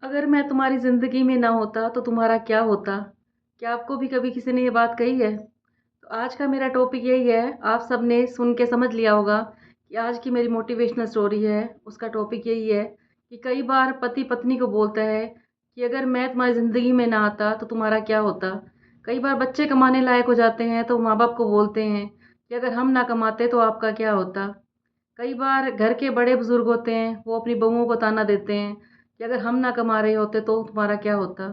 अगर मैं तुम्हारी ज़िंदगी में ना होता तो तुम्हारा क्या होता? क्या आपको भी कभी किसी ने ये बात कही है? तो आज का मेरा टॉपिक यही है, आप सबने सुन के समझ लिया होगा कि आज की मेरी मोटिवेशनल स्टोरी है, उसका टॉपिक यही है कि कई बार पति पत्नी को बोलता है कि अगर मैं तुम्हारी ज़िंदगी में ना आता तो तुम्हारा क्या होता? कई बार बच्चे कमाने लायक हो जाते हैं तो माँ-बाप को बोलते हैं कि अगर हम ना कमाते तो आपका क्या होता? कई बार घर के बड़े बुजुर्ग होते हैं, वो अपनी बहुओं को ताना देते हैं कि अगर हम ना कमा रहे होते तो तुम्हारा क्या होता।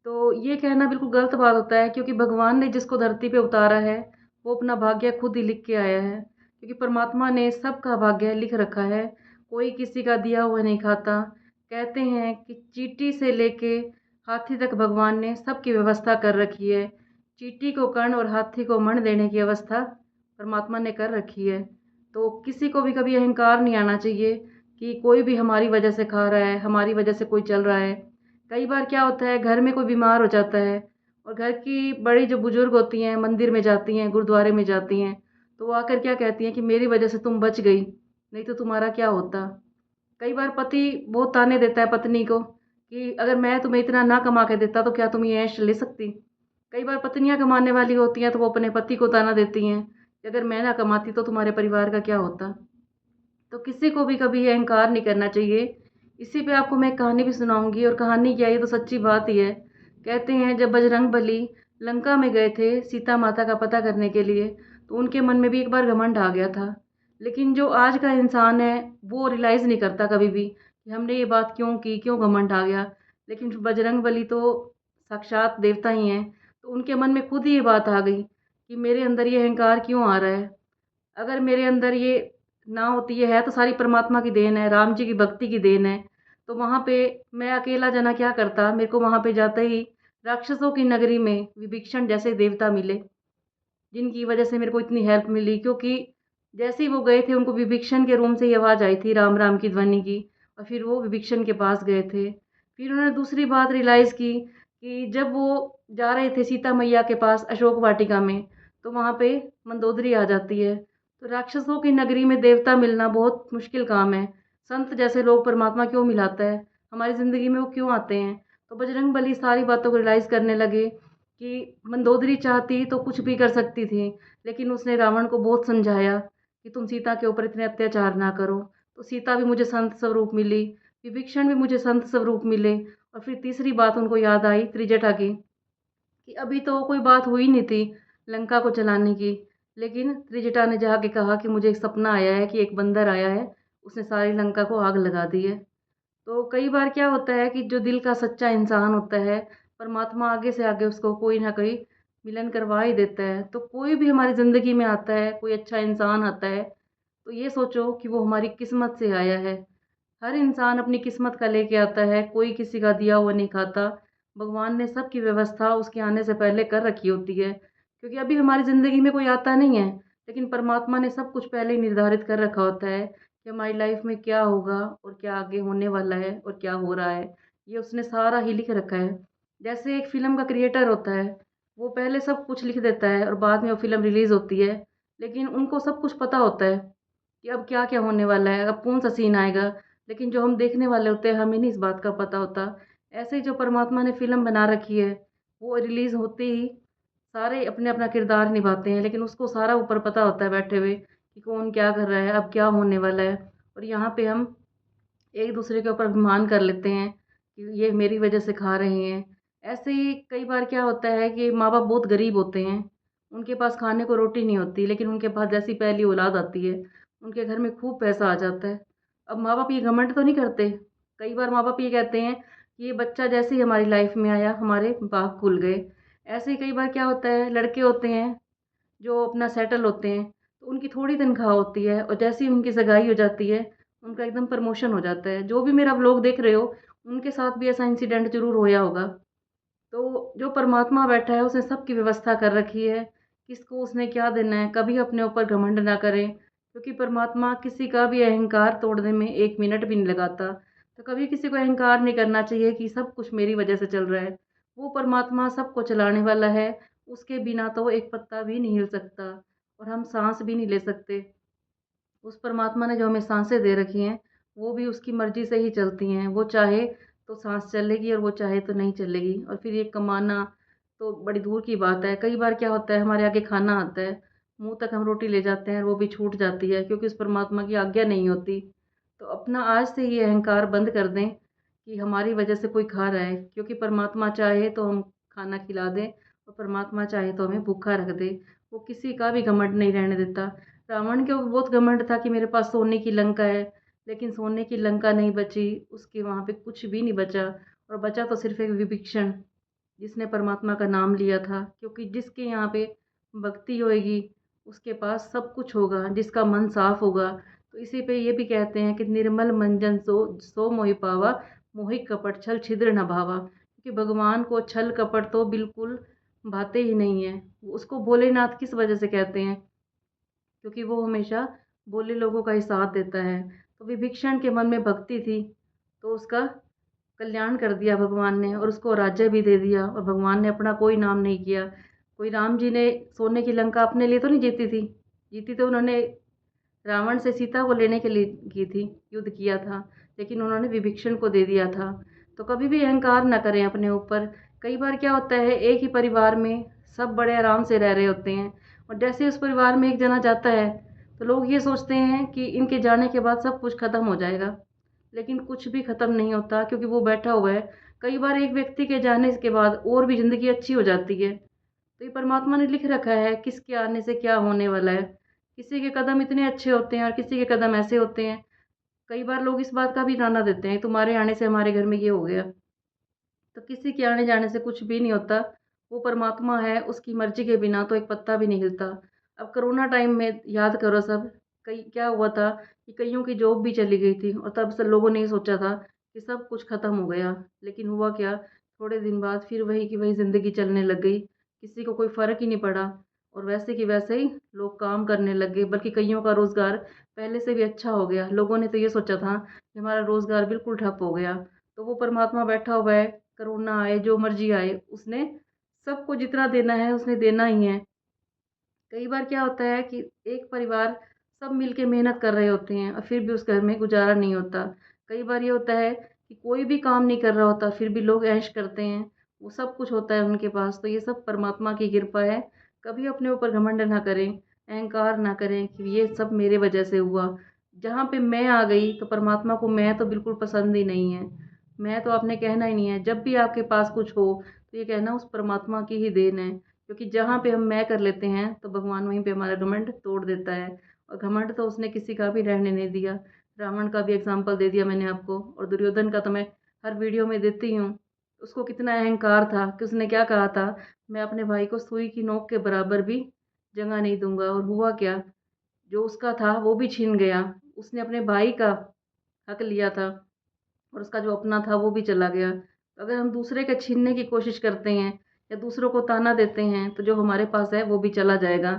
तो ये कहना बिल्कुल गलत बात होता है, क्योंकि भगवान ने जिसको धरती पे उतारा है वो अपना भाग्य खुद ही लिख के आया है, क्योंकि परमात्मा ने सबका भाग्य लिख रखा है। कोई किसी का दिया हुआ नहीं खाता। कहते हैं कि चींटी से लेके हाथी तक भगवान ने सबकी व्यवस्था कर रखी है। चींटी को कर्ण और हाथी को मण देने की व्यवस्था परमात्मा ने कर रखी है। तो किसी को भी कभी अहंकार नहीं आना चाहिए कि कोई भी हमारी वजह से खा रहा है, हमारी वजह से कोई चल रहा है। कई बार क्या होता है, घर में कोई बीमार हो जाता है और घर की बड़ी जो बुजुर्ग होती हैं मंदिर में जाती हैं, गुरुद्वारे में जाती हैं, तो वो आकर क्या कहती हैं कि मेरी वजह से तुम बच गई, नहीं तो तुम्हारा क्या होता। कई बार पति बहुत ताने देता है पत्नी को कि अगर मैं तुम्हें इतना ना कमा के देता तो क्या तुम ये ऐश ले सकती। कई बार पत्नियां कमाने वाली होती हैं तो वो अपने पति को ताना देती हैं कि अगर मैं ना कमाती तो तुम्हारे परिवार का क्या होता। तो किसी को भी कभी अहंकार नहीं करना चाहिए। इसी पे आपको मैं कहानी भी सुनाऊंगी, और कहानी क्या है, ये तो सच्ची बात ही है। कहते हैं जब बजरंगबली लंका में गए थे सीता माता का पता करने के लिए, तो उनके मन में भी एक बार घमंड आ गया था। लेकिन जो आज का इंसान है वो रियलाइज़ नहीं करता कभी भी कि हमने ये बात क्यों की, क्यों घमंड आ गया। लेकिन बजरंगबली तो साक्षात देवता ही हैं, तो उनके मन में खुद ही ये बात आ गई कि मेरे अंदर ये अहंकार क्यों आ रहा है। अगर मेरे अंदर ये ना होती, ये है तो सारी परमात्मा की देन है, राम जी की भक्ति की देन है। तो वहाँ पे मैं अकेला जना क्या करता, मेरे को वहाँ पे जाते ही राक्षसों की नगरी में विभीषण जैसे देवता मिले, जिनकी वजह से मेरे को इतनी हेल्प मिली। क्योंकि जैसे ही वो गए थे उनको विभीषण के रूम से ही आवाज़ आई थी राम राम की ध्वनि की, और फिर वो विभीषण के पास गए थे। फिर उन्होंने दूसरी बात रियलाइज़ की कि जब वो जा रहे थे सीता मैया के पास अशोक वाटिका में, तो वहाँ पे मंदोदरी आ जाती है। तो राक्षसों की नगरी में देवता मिलना बहुत मुश्किल काम है। संत जैसे लोग परमात्मा क्यों मिलाता है, हमारी ज़िंदगी में वो क्यों आते हैं। तो बजरंगबली सारी बातों को रियलाइज़ करने लगे कि मंदोदरी चाहती तो कुछ भी कर सकती थी, लेकिन उसने रावण को बहुत समझाया कि तुम सीता के ऊपर इतने अत्याचार ना करो। तो सीता भी मुझे संत स्वरूप मिली, विभीषण भी मुझे संत स्वरूप मिले। और फिर तीसरी बात उनको याद आई त्रिजटा की, कि अभी तो कोई बात हुई नहीं थी लंका को चलाने की, लेकिन त्रिजटा ने जाके कहा कि मुझे एक सपना आया है कि एक बंदर आया है, उसने सारी लंका को आग लगा दी है। तो कई बार क्या होता है कि जो दिल का सच्चा इंसान होता है, परमात्मा आगे से आगे उसको कोई ना कोई मिलन करवा ही देता है। तो कोई भी हमारी ज़िंदगी में आता है, कोई अच्छा इंसान आता है, तो ये सोचो कि वो हमारी किस्मत से आया है। हर इंसान अपनी किस्मत का लेके आता है, कोई किसी का दिया हुआ नहीं खाता। भगवान ने सबकी व्यवस्था उसके आने से पहले कर रखी होती है, क्योंकि अभी हमारी ज़िंदगी में कोई आता नहीं है, लेकिन परमात्मा ने सब कुछ पहले ही निर्धारित कर रखा होता है कि हमारी लाइफ में क्या होगा और क्या आगे होने वाला है और क्या हो रहा है। ये उसने सारा ही लिख रखा है। जैसे एक फ़िल्म का क्रिएटर होता है, वो पहले सब कुछ लिख देता है और बाद में वो फ़िल्म रिलीज़ होती है, लेकिन उनको सब कुछ पता होता है कि अब क्या-क्या होने वाला है, अब कौन-सा सीन आएगा। लेकिन जो हम देखने वाले होते हैं, हमें नहीं इस बात का पता होता। ऐसे ही जो परमात्मा ने फ़िल्म बना रखी है, वो रिलीज़ होते ही सारे अपना-अपना किरदार निभाते हैं, लेकिन उसको सारा ऊपर पता होता है बैठे हुए कि कौन क्या कर रहा है, अब क्या होने वाला है। और यहाँ पे हम एक-दूसरे के ऊपर अभिमान कर लेते हैं कि ये मेरी वज़ह से खा रहे हैं। ऐसे ही कई बार क्या होता है कि माँ-बाप बहुत गरीब होते हैं, उनके पास खाने को रोटी नहीं होती, लेकिन उनके पास जैसी पहली औलाद आती है, उनके घर में खूब पैसा आ जाता है। अब माँ-बाप ये घमंड तो नहीं करते? कई बार माँ-बाप ये कहते हैं कि ये बच्चा जैसे ही हमारी लाइफ़ में आया, हमारे बाग खुल गए। ऐसे ही कई बार क्या होता है, लड़के होते हैं जो अपना सेटल होते हैं, तो उनकी थोड़ी तनख्वाह होती है और जैसे ही उनकी सगाई हो जाती है, उनका एकदम प्रमोशन हो जाता है। जो भी मेरा व्लॉग देख रहे हो, उनके साथ भी ऐसा इंसिडेंट ज़रूर होया होगा। तो जो परमात्मा बैठा है, उसने सबकी व्यवस्था कर रखी है, किसको उसने क्या देना है, कभी अपने ऊपर घमंड ना करें, क्योंकि परमात्मा किसी का भी अहंकार तोड़ने में 1 मिनट भी नहीं लगाता। तो कभी किसी को अहंकार नहीं करना चाहिए कि सब कुछ मेरी वजह से चल रहा है। वो परमात्मा सबको चलाने वाला है, उसके बिना तो एक पत्ता भी नहीं हिल सकता और हम साँस भी नहीं ले सकते। उस परमात्मा ने जो हमें साँसें दे रखी हैं, वो भी उसकी मर्ज़ी से ही चलती हैं। वो चाहे तो सांस चलेगी और वो चाहे तो नहीं चलेगी। और फिर ये कमाना तो बड़ी दूर की बात है। कई बार क्या होता है, हमारे आगे खाना आता है, मुंह तक हम रोटी ले जाते हैं, वो भी छूट जाती है क्योंकि उस परमात्मा की आज्ञा नहीं होती। तो अपना आज से ये अहंकार बंद कर दें कि हमारी वजह से कोई खा रहा है, क्योंकि परमात्मा चाहे तो हम खाना खिला दें और परमात्मा चाहे तो हमें भूखा रख दे। वो किसी का भी घमंड नहीं रहने देता। रावण को बहुत घमंड था कि मेरे पास सोने की लंका है, लेकिन सोने की लंका नहीं बची, उसके वहाँ पे कुछ भी नहीं बचा। और बचा तो सिर्फ एक विभीषण, जिसने परमात्मा का नाम लिया था, क्योंकि जिसके यहाँ पे भक्ति होएगी उसके पास सब कुछ होगा, जिसका मन साफ होगा। तो इसी पे ये भी कहते हैं कि निर्मल मंजन सो सो मोहि पावा, मोहि कपट छल छिद्र न भावा। क्योंकि भगवान को छल कपट तो बिल्कुल भाते ही नहीं है। उसको भोलेनाथ किस वजह से कहते हैं, क्योंकि वो हमेशा भोले लोगों का ही साथ देता है। तो विभीषण के मन में भक्ति थी, तो उसका कल्याण कर दिया भगवान ने और उसको राज्य भी दे दिया। और भगवान ने अपना कोई नाम नहीं किया। कोई राम जी ने सोने की लंका अपने लिए तो नहीं जीती थी, जीती तो उन्होंने रावण से सीता को लेने के लिए की थी, युद्ध किया था, लेकिन उन्होंने विभीषण को दे दिया था। तो कभी भी अहंकार ना करें अपने ऊपर। कई बार क्या होता है, एक ही परिवार में सब बड़े आराम से रह रहे होते हैं, और जैसे उस परिवार में एक जना जाता है तो लोग ये सोचते हैं कि इनके जाने के बाद सब कुछ खत्म हो जाएगा, लेकिन कुछ भी खत्म नहीं होता, क्योंकि वो बैठा हुआ है। कई बार एक व्यक्ति के जाने के बाद और भी ज़िंदगी अच्छी हो जाती है। तो ये परमात्मा ने लिख रखा है किसके आने से क्या होने वाला है। किसी के कदम इतने अच्छे होते हैं और किसी के कदम ऐसे होते हैं। कई बार लोग इस बात का भी ताना देते हैं, तुम्हारे आने से हमारे घर में ये हो गया। तो किसी के आने जाने से कुछ भी नहीं होता। वो परमात्मा है, उसकी मर्जी के बिना तो एक पत्ता भी नहीं हिलता। अब कोरोना टाइम में याद करो सब, कई क्या हुआ था कि कईयों की जॉब भी चली गई थी, और तब सब लोगों ने ये सोचा था कि सब कुछ खत्म हो गया। लेकिन हुआ क्या, थोड़े दिन बाद फिर वही की वही ज़िंदगी चलने लग गई। किसी को कोई फ़र्क ही नहीं पड़ा, और वैसे की वैसे ही लोग काम करने लग गए। बल्कि कईयों का रोज़गार पहले से भी अच्छा हो गया। लोगों ने तो ये सोचा था कि हमारा रोज़गार बिल्कुल ठप हो गया। तो वो परमात्मा बैठा हुआ है, कोरोना आए जो मर्जी आए, उसने सबको जितना देना है उसने देना ही है। कई बार क्या होता है कि एक परिवार सब मिलके मेहनत कर रहे होते हैं और फिर भी उस घर में गुजारा नहीं होता। कई बार ये होता है कि कोई भी काम नहीं कर रहा होता, फिर भी लोग ऐश करते हैं, वो सब कुछ होता है उनके पास। तो ये सब परमात्मा की कृपा है। कभी अपने ऊपर घमंड ना करें, अहंकार ना करें कि ये सब मेरे वजह से हुआ। जहाँ पे मैं आ गई तो परमात्मा को मैं तो बिल्कुल पसंद ही नहीं है। मैं तो आपने कहना ही नहीं है। जब भी आपके पास कुछ हो तो ये कहना उस परमात्मा की ही देन है, क्योंकि जहाँ पे हम मैं कर लेते हैं तो भगवान वहीं पे हमारा घमंड तोड़ देता है। और घमंड तो उसने किसी का भी रहने नहीं दिया। रावण का भी एग्जाम्पल दे दिया मैंने आपको, और दुर्योधन का तो मैं हर वीडियो में देती हूँ। उसको कितना अहंकार था कि उसने क्या कहा था, मैं अपने भाई को सुई की नोक के बराबर भी जगह नहीं दूंगा। और हुआ क्या, जो उसका था वो भी छीन गया। उसने अपने भाई का हक लिया था और उसका जो अपना था वो भी चला गया। तो अगर हम दूसरे का छीनने की कोशिश करते हैं या दूसरों को ताना देते हैं तो जो हमारे पास है वो भी चला जाएगा।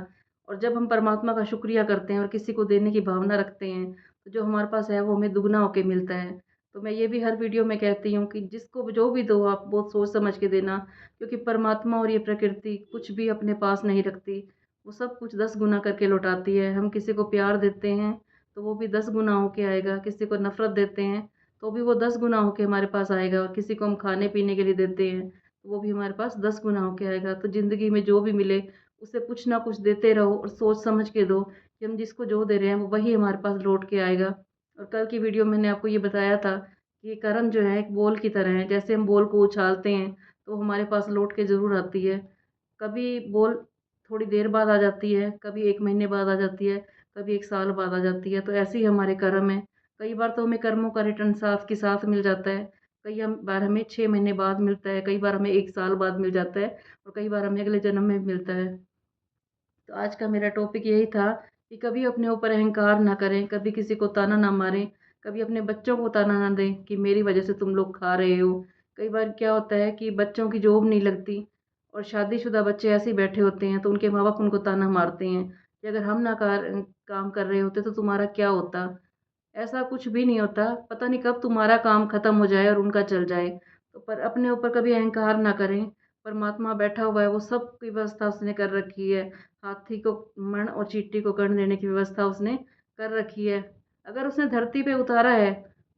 और जब हम परमात्मा का शुक्रिया करते हैं और किसी को देने की भावना रखते हैं तो जो हमारे पास है वो हमें दुगना होके मिलता है। तो मैं ये भी हर वीडियो में कहती हूँ कि जिसको जो भी दो आप बहुत सोच समझ के देना, क्योंकि परमात्मा और ये प्रकृति कुछ भी अपने पास नहीं रखती। वो सब कुछ 10 गुना करके लौटाती है। हम किसी को प्यार देते हैं तो वो भी 10 गुना होके आएगा। किसी को नफ़रत देते हैं तो भी वो 10 गुना होके हमारे पास आएगा। और किसी को हम खाने पीने के लिए देते हैं तो वो भी हमारे पास 10 गुना होके आएगा। तो ज़िंदगी में जो भी मिले उसे कुछ ना कुछ देते रहो और सोच समझ के दो कि हम जिसको जो दे रहे हैं वो वही हमारे पास लौट के आएगा। और कल की वीडियो में मैंने आपको ये बताया था कि ये कर्म जो है एक बॉल की तरह है। जैसे हम बॉल को उछालते हैं तो वो हमारे पास लौट के ज़रूर आती है। कभी बॉल थोड़ी देर बाद आ जाती है, कभी 1 महीने बाद आ जाती है, कभी 1 साल बाद आ जाती है। तो ऐसे ही हमारे कर्म है। कई बार तो हमें कर्मों का रिटर्न साथ के साथ मिल जाता है। बार हमें 6 महीने बाद मिलता है, कई बार हमें 1 साल बाद मिल जाता है, और कई बार हमें अगले जन्म में मिलता है। तो आज का मेरा टॉपिक यही था कि कभी अपने ऊपर अहंकार ना करें, कभी किसी को ताना ना मारें, कभी अपने बच्चों को ताना ना दें कि मेरी वजह से तुम लोग खा रहे हो। कई बार क्या होता है कि बच्चों की जॉब नहीं लगती और शादीशुदा बच्चे ऐसे ही बैठे होते हैं, तो उनके माँ बाप उनको ताना मारते हैं कि अगर हम ना काम कर रहे होते तो तुम्हारा क्या होता। ऐसा कुछ भी नहीं होता। पता नहीं कब तुम्हारा काम खत्म हो जाए और उनका चल जाए। तो पर अपने ऊपर कभी अहंकार ना करें। परमात्मा बैठा हुआ है, वो सब की व्यवस्था उसने कर रखी है। हाथी को मण और चींटी को कर्ण देने की व्यवस्था उसने कर रखी है। अगर उसने धरती पे उतारा है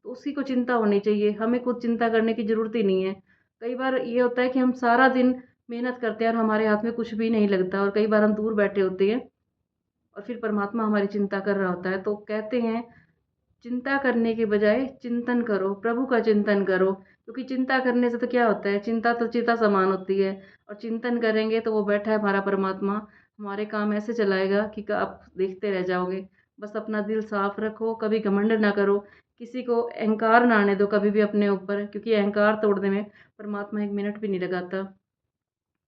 तो उसी को चिंता होनी चाहिए, हमें खुद चिंता करने की ज़रूरत ही नहीं है। कई बार ये होता है कि हम सारा दिन मेहनत करते हैं और हमारे हाथ में कुछ भी नहीं लगता, और कई बार हम दूर बैठे होते हैं और फिर परमात्मा हमारी चिंता कर रहा होता है। तो कहते हैं, चिंता करने के बजाय चिंतन करो, प्रभु का चिंतन करो, क्योंकि चिंता करने से तो क्या होता है, चिंता तो चिता समान होती है, और चिंतन करेंगे तो वो बैठा है हमारा परमात्मा, हमारे काम ऐसे चलाएगा कि आप देखते रह जाओगे। बस अपना दिल साफ रखो, कभी घमंड ना करो, किसी को अहंकार ना आने दो कभी भी अपने ऊपर, क्योंकि अहंकार तोड़ने में परमात्मा 1 मिनट भी नहीं लगाता।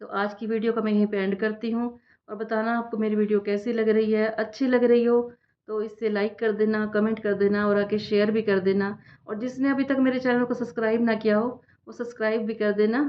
तो आज की वीडियो को मैं यहीं पे एंड करती हूँ, और बताना आपको मेरी वीडियो कैसी लग रही है। अच्छी लग रही हो तो इसे लाइक कर देना, कमेंट कर देना, और आके शेयर भी कर देना, और जिसने अभी तक मेरे चैनल को सब्सक्राइब ना किया हो वो सब्सक्राइब भी कर देना।